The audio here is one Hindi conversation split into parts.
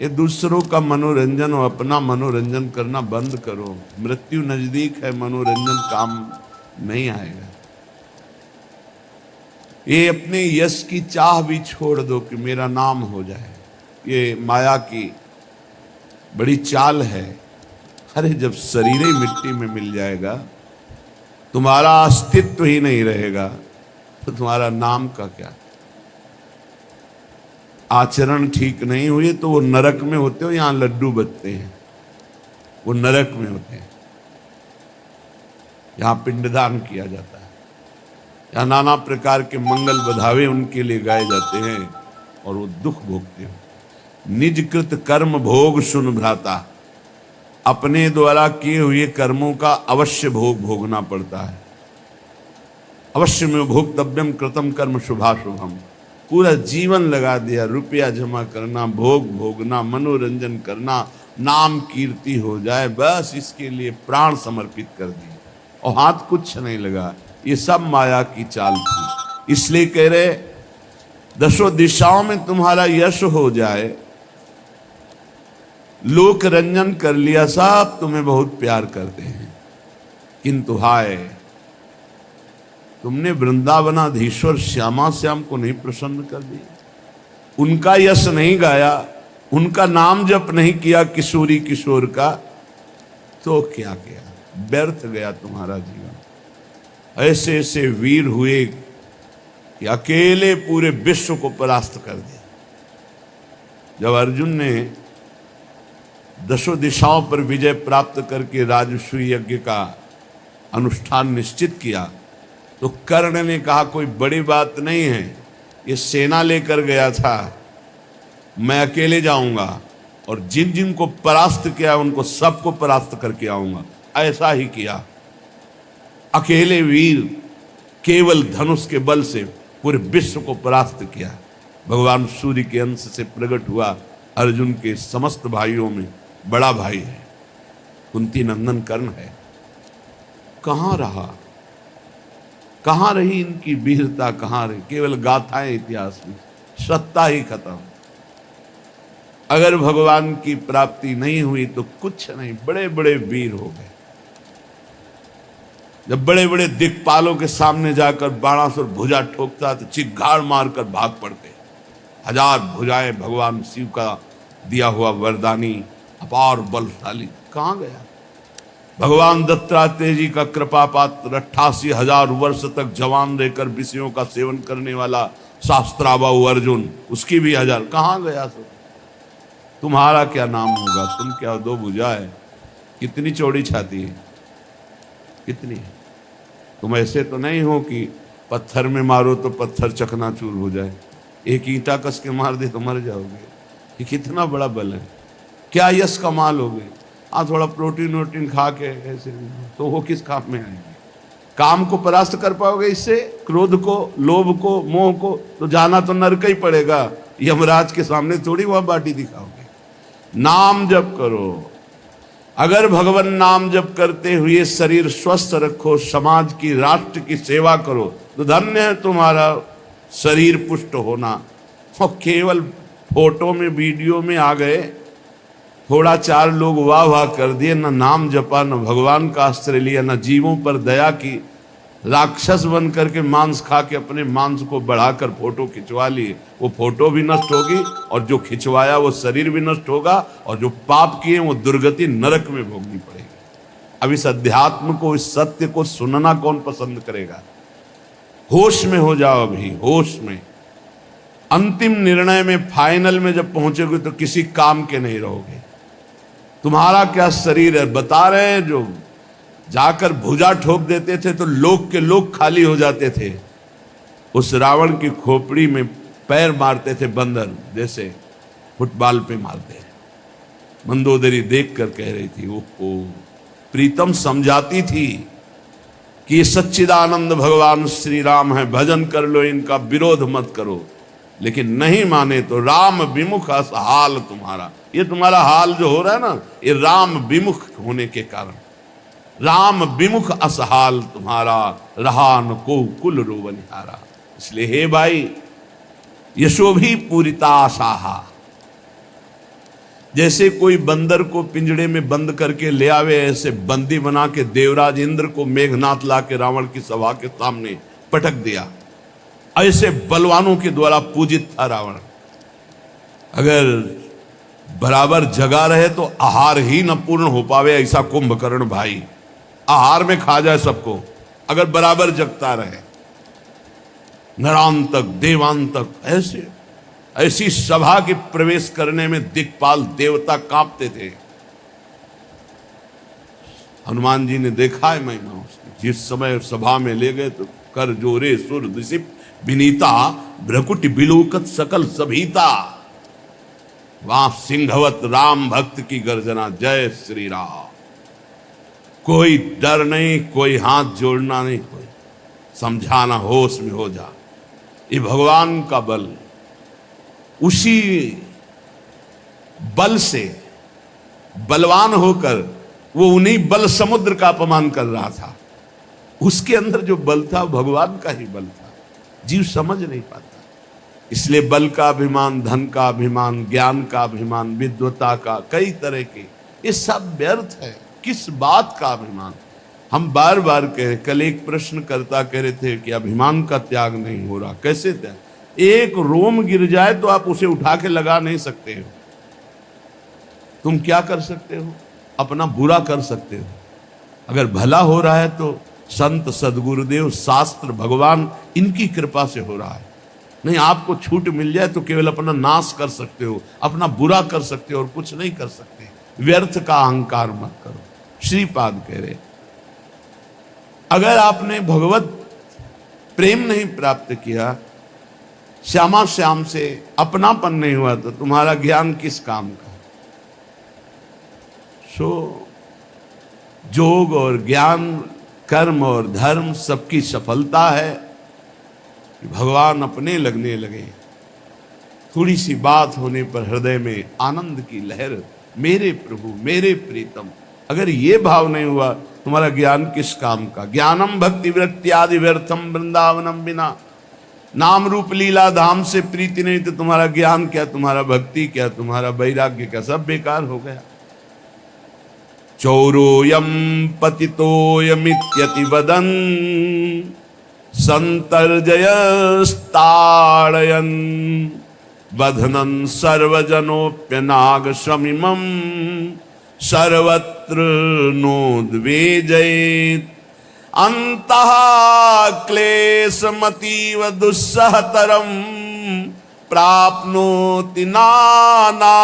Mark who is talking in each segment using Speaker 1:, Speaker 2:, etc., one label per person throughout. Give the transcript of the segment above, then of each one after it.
Speaker 1: ये दूसरों का मनोरंजन और अपना मनोरंजन करना बंद करो। मृत्यु नजदीक है, मनोरंजन काम नहीं आएगा। ये अपने यश की चाह भी छोड़ दो कि मेरा नाम हो जाए। ये माया की बड़ी चाल है। अरे जब शरीर ही मिट्टी में मिल जाएगा, तुम्हारा अस्तित्व ही नहीं रहेगा, तो तुम्हारा नाम का क्या। आचरण ठीक नहीं हुए तो वो नरक में होते हो, यहां लड्डू बचते हैं, वो नरक में होते हैं। यहां पिंडदान किया जाता है, यहां नाना प्रकार के मंगल बधावे उनके लिए गाए जाते हैं और वो दुख भोगते हैं। निज कृत कर्म भोग सुन भ्राता, अपने द्वारा किए हुए कर्मों का अवश्य भोग भोगना पड़ता है। अवश्य में भोक्तव्यम कृतम कर्म शुभाशुभम। पूरा जीवन लगा दिया, रुपया जमा करना, भोग भोगना, मनोरंजन करना, नाम कीर्ति हो जाए, बस इसके लिए प्राण समर्पित कर दिए और हाथ कुछ नहीं लगा। ये सब माया की चाल थी। इसलिए कह रहे दसों दिशाओं में तुम्हारा यश हो जाए, लोक रंजन कर लिया, सब तुम्हें बहुत प्यार करते हैं, किंतु हाय तुमने वृंदावनाधीश्वर श्यामा श्याम को नहीं प्रसन्न कर दिया, उनका यश नहीं गाया, उनका नाम जप नहीं किया किशोरी किशोर का, तो क्या किया, व्यर्थ गया तुम्हारा जीवन। ऐसे ऐसे वीर हुए कि अकेले पूरे विश्व को परास्त कर दिया। जब अर्जुन ने दसों दिशाओं पर विजय प्राप्त करके राजसूय यज्ञ का अनुष्ठान निश्चित किया, तो कर्ण ने कहा कोई बड़ी बात नहीं है, ये सेना लेकर गया था, मैं अकेले जाऊंगा और जिन जिन को परास्त किया उनको सबको परास्त करके आऊंगा। ऐसा ही किया, अकेले वीर केवल धनुष के बल से पूरे विश्व को परास्त किया। भगवान सूर्य के अंश से प्रकट हुआ अर्जुन के समस्त भाइयों में बड़ा भाई है, कुंती नंदन कर्ण है। कहां रहा, कहां रही इनकी वीरता, कहां रही, केवल गाथाएं इतिहास में, सत्ता ही खत्म। अगर भगवान की प्राप्ति नहीं हुई तो कुछ नहीं, बड़े बड़े वीर हो गए। जब बड़े बड़े दिक्पालों के सामने जाकर बाणासुर भुजा ठोकता तो चिघाड़ मारकर भाग पड़ते। हजार भुजाएं भगवान शिव का दिया हुआ वरदानी अपार बलशाली कहां गया। भगवान दत्तात्रेय जी का कृपा पात्र 88,000 वर्ष तक जवान रहकर विषयों का सेवन करने वाला शास्त्राबाहु अर्जुन, उसकी भी 1000 कहां गया। सब तुम्हारा क्या नाम होगा, तुम क्या दो भुजा है, कितनी चौड़ी छाती है, कितनी है। तुम ऐसे तो नहीं हो कि पत्थर में मारो तो पत्थर चकनाचूर हो जाए, एक ईंटा कस के मार दे तो मर जाओगे। ये कितना बड़ा बल है, क्या यश कमाल होगे। थोड़ा प्रोटीन वोटीन खा के ऐसे तो वो किस काम में आएंगे। काम को परास्त कर पाओगे इससे, क्रोध को, लोभ को, मोह को, तो जाना तो नरक ही पड़ेगा। यमराज के सामने थोड़ी वह बाटी दिखाओगे। नाम जप करो, अगर भगवान नाम जप करते हुए शरीर स्वस्थ रखो, समाज की, राष्ट्र की सेवा करो, तो धन्य है तुम्हारा शरीर पुष्ट होना। और केवल फोटो में वीडियो में आ गए, थोड़ा चार लोग वाह वाह कर दिए, न नाम जपा, न भगवान का आश्रय लिया, न जीवों पर दया की, राक्षस बन करके मांस खा के अपने मांस को बढ़ाकर फोटो खिंचवा लिए। वो फोटो भी नष्ट होगी और जो खिंचवाया वो शरीर भी नष्ट होगा, और जो पाप किए वो दुर्गति नरक में भोगनी पड़ेगी। अब इस अध्यात्म को, इस सत्य को सुनना कौन पसंद करेगा। होश में हो जाओ, अभी होश में। अंतिम निर्णय में, फाइनल में जब पहुंचोगे तो किसी काम के नहीं रहोगे। तुम्हारा क्या शरीर है, बता रहे हैं, जो जाकर भुजा ठोक देते थे तो लोग के लोग खाली हो जाते थे। उस रावण की खोपड़ी में पैर मारते थे बंदर, जैसे फुटबॉल पे मारते हैं। मंदोदरी देख कर कह रही थी, ओहो, प्रीतम समझाती थी कि ये सच्चिदानंद भगवान श्री राम है, भजन कर लो, इनका विरोध मत करो। लेकिन नहीं माने तो राम विमुख हाल तुम्हारा। ये तुम्हारा हाल जो हो रहा है ना, ये राम विमुख होने के कारण, राम विमुख असहाल तुम्हारा, रहा न को कुल रोवनिहारा। इसलिए हे भाई, यशो भी पूरिता आशाहा, जैसे कोई बंदर को पिंजड़े में बंद करके ले आवे, ऐसे बंदी बना के देवराज इंद्र को मेघनाथ ला के रावण की सभा के सामने पटक दिया। ऐसे बलवानों के द्वारा पूजित था रावण। अगर बराबर जगा रहे तो आहार ही न पूर्ण हो पावे, ऐसा कुंभकर्ण भाई आहार में खा जाए सबको, अगर बराबर जगता रहे। नरान तक देवान तक ऐसी सभा के प्रवेश करने में दिक्पाल देवता कांपते थे। हनुमान जी ने देखा है महिमा उसकी। जिस समय सभा में ले गए तो कर जोरे सुर दिसिप विनीता भ्रकुट बिलोकत सकल सभीता। वहां सिंहवत राम भक्त की गर्जना, जय श्री राम। कोई डर नहीं, कोई हाथ जोड़ना नहीं, कोई समझाना, होश में हो जा। ये भगवान का बल, उसी बल से बलवान होकर वो उन्हीं बल समुद्र का अपमान कर रहा था। उसके अंदर जो बल था भगवान का ही बल था, जीव समझ नहीं पाता। इसलिए बल का अभिमान, धन का अभिमान, ज्ञान का अभिमान, विद्वता का, कई तरह के, ये सब व्यर्थ है। किस बात का अभिमान? हम बार बार कह रहे, कल एक प्रश्न करता कह रहे थे कि अभिमान का त्याग नहीं हो रहा। कैसे त्याग? एक रोम गिर जाए तो आप उसे उठा के लगा नहीं सकते हो। तुम क्या कर सकते हो? अपना बुरा कर सकते हो। अगर भला हो रहा है तो संत, सदगुरुदेव, शास्त्र, भगवान, इनकी कृपा से हो रहा है। नहीं, आपको छूट मिल जाए तो केवल अपना नाश कर सकते हो, अपना बुरा कर सकते हो और कुछ नहीं कर सकते। व्यर्थ का अहंकार मत करो। श्रीपाद कह रहे, अगर आपने भगवत प्रेम नहीं प्राप्त किया, श्यामा श्याम से अपनापन नहीं हुआ, तो तुम्हारा ज्ञान किस काम का? योग और ज्ञान, कर्म और धर्म, सबकी सफलता है कि भगवान अपने लगने लगे। थोड़ी सी बात होने पर हृदय में आनंद की लहर, मेरे प्रभु, मेरे प्रीतम। अगर ये भाव नहीं हुआ, तुम्हारा ज्ञान किस काम का? ज्ञानम भक्ति वृत्ति आदि व्यर्थम वृंदावनम बिना। नाम रूप लीला धाम से प्रीति नहीं तो तुम्हारा ज्ञान क्या, तुम्हारा भक्ति क्या, तुम्हारा वैराग्य क्या, सब बेकार हो गया। चौरोयम पतितोयमित्यति वदन संतर्जयस्ताड़यन बधनन सर्वजनोप्यनाग शमिमम सर्वत्र नोद्वेजयेत् अंतः क्लेशमतीव दुस्सहतरम प्राप्नोति नानाविधैर्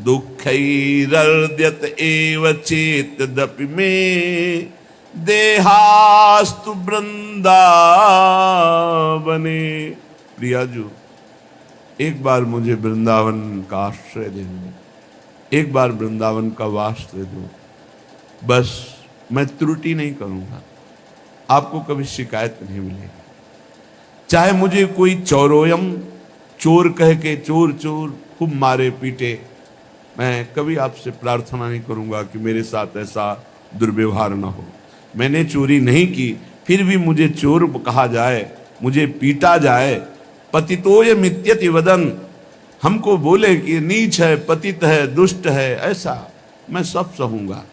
Speaker 1: दुःखैरर्ध्यत एव चेतदपि मे देहास्तु वृंदावने। प्रियाजू, एक बार मुझे वृंदावन का आश्रय दे दो, एक बार वृंदावन का वास दे दो, बस मैं त्रुटि नहीं करूंगा, आपको कभी शिकायत नहीं मिलेगी। चाहे मुझे कोई चौरोयम, चोर कह के चोर चोर खूब मारे पीटे, मैं कभी आपसे प्रार्थना नहीं करूंगा कि मेरे साथ ऐसा दुर्व्यवहार ना हो। मैंने चोरी नहीं की, फिर भी मुझे चोर कहा जाए, मुझे पीटा जाए, पतितोय मित्यति वदन, हमको बोले कि नीच है, पतित है, दुष्ट है, ऐसा मैं सब सहूंगा।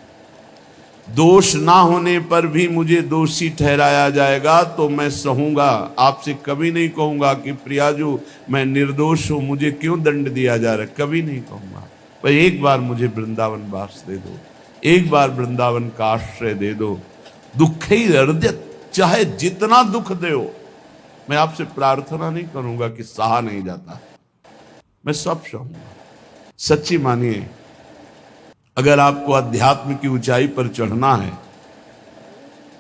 Speaker 1: दोष ना होने पर भी मुझे दोषी ठहराया जाएगा तो मैं सहूंगा। आपसे कभी नहीं कहूंगा कि प्रियाजू मैं निर्दोष हूं, मुझे क्यों दंड दिया जा रहा है, कभी नहीं कहूंगा। पर एक बार मुझे वृंदावन वास दे दो, एक बार वृंदावन का आश्रय दे दो। दुखई अर्ध्यत, चाहे जितना दुख दो, मैं आपसे प्रार्थना नहीं करूंगा कि सहा नहीं जाता, मैं सब सहूंगा। सच्ची मानिए, अगर आपको अध्यात्म की ऊंचाई पर चढ़ना है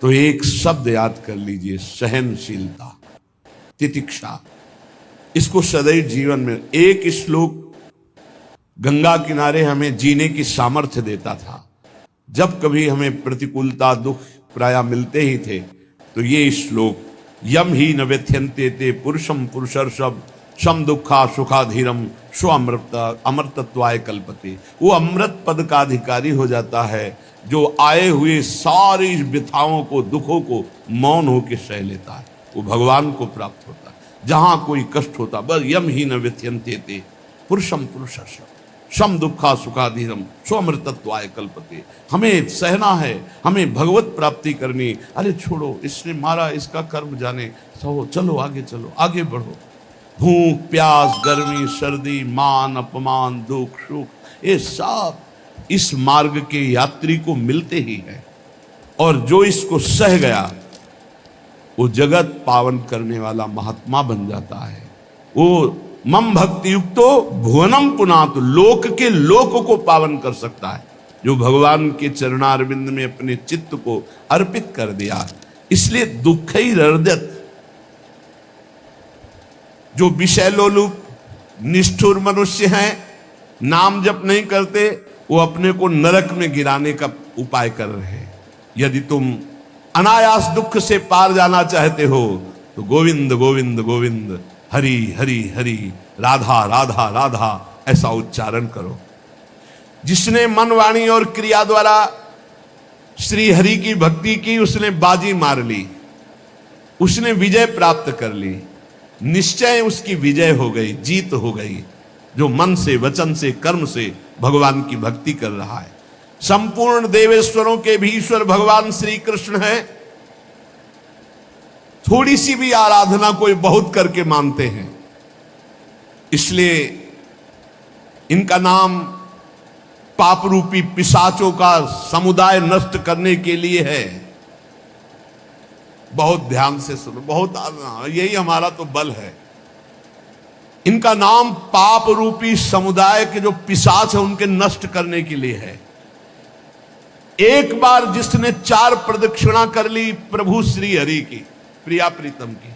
Speaker 1: तो एक शब्द याद कर लीजिए, सहनशीलता, तितिक्षा। इसको सदैव जीवन में, एक श्लोक गंगा किनारे हमें जीने की सामर्थ्य देता था। जब कभी हमें प्रतिकूलता, दुख प्राय मिलते ही थे तो ये श्लोक, यम ही न व्यथ्यन्ते ते पुरुषम पुरुषर्षभ सम दुखा सुखाधीरम स्व अमृतत्वाय कल्पते। वो अमृत पद का अधिकारी हो जाता है जो आए हुए सारी व्यथाओं को, दुखों को मौन होकर सह लेता है, वो भगवान को प्राप्त होता है। जहां कोई कष्ट होता, बस यम ही न व्यथ्यन्ते ते, पुरुषम पुरुषस्य सम दुखा सुखाधीरम स्वमृतत्वाय कल्पते। हमें सहना है, हमें भगवत प्राप्ति करनी। अरे छोड़ो, इसने मारा, इसका कर्म जाने, सहो, चलो आगे, चलो आगे बढ़ो। भूख प्यास, गर्मी सर्दी, मान अपमान, दुख सुख, ये सब इस मार्ग के यात्री को मिलते ही है। और जो इसको सह गया वो जगत पावन करने वाला महात्मा बन जाता है। वो मम भक्ति युक्तो भुवनम पुनातु, लोक के लोक को पावन कर सकता है जो भगवान के चरणारविंद में अपने चित्त को अर्पित कर दिया। इसलिए दुखई हृदयत, जो विषय लोलुप निष्ठुर मनुष्य हैं, नाम जप नहीं करते, वो अपने को नरक में गिराने का उपाय कर रहे हैं। यदि तुम अनायास दुख से पार जाना चाहते हो तो गोविंद गोविंद गोविंद, हरि हरि हरि, राधा राधा राधा, ऐसा उच्चारण करो। जिसने मन वाणी और क्रिया द्वारा श्री हरि की भक्ति की, उसने बाजी मार ली, उसने विजय प्राप्त कर ली। निश्चय उसकी विजय हो गई, जीत हो गई, जो मन से, वचन से, कर्म से भगवान की भक्ति कर रहा है। संपूर्ण देवेश्वरों के भी ईश्वर भगवान श्री कृष्ण है। थोड़ी सी भी आराधना कोई बहुत करके मानते हैं, इसलिए इनका नाम पाप रूपी पिशाचों का समुदाय नष्ट करने के लिए है। बहुत ध्यान से सुनो, बहुत यही हमारा तो बल है। इनका नाम पाप रूपी समुदाय के जो पिशाच है उनके नष्ट करने के लिए है। एक बार जिसने 4 प्रदक्षिणा कर ली प्रभु श्री हरि की, प्रिया प्रीतम की,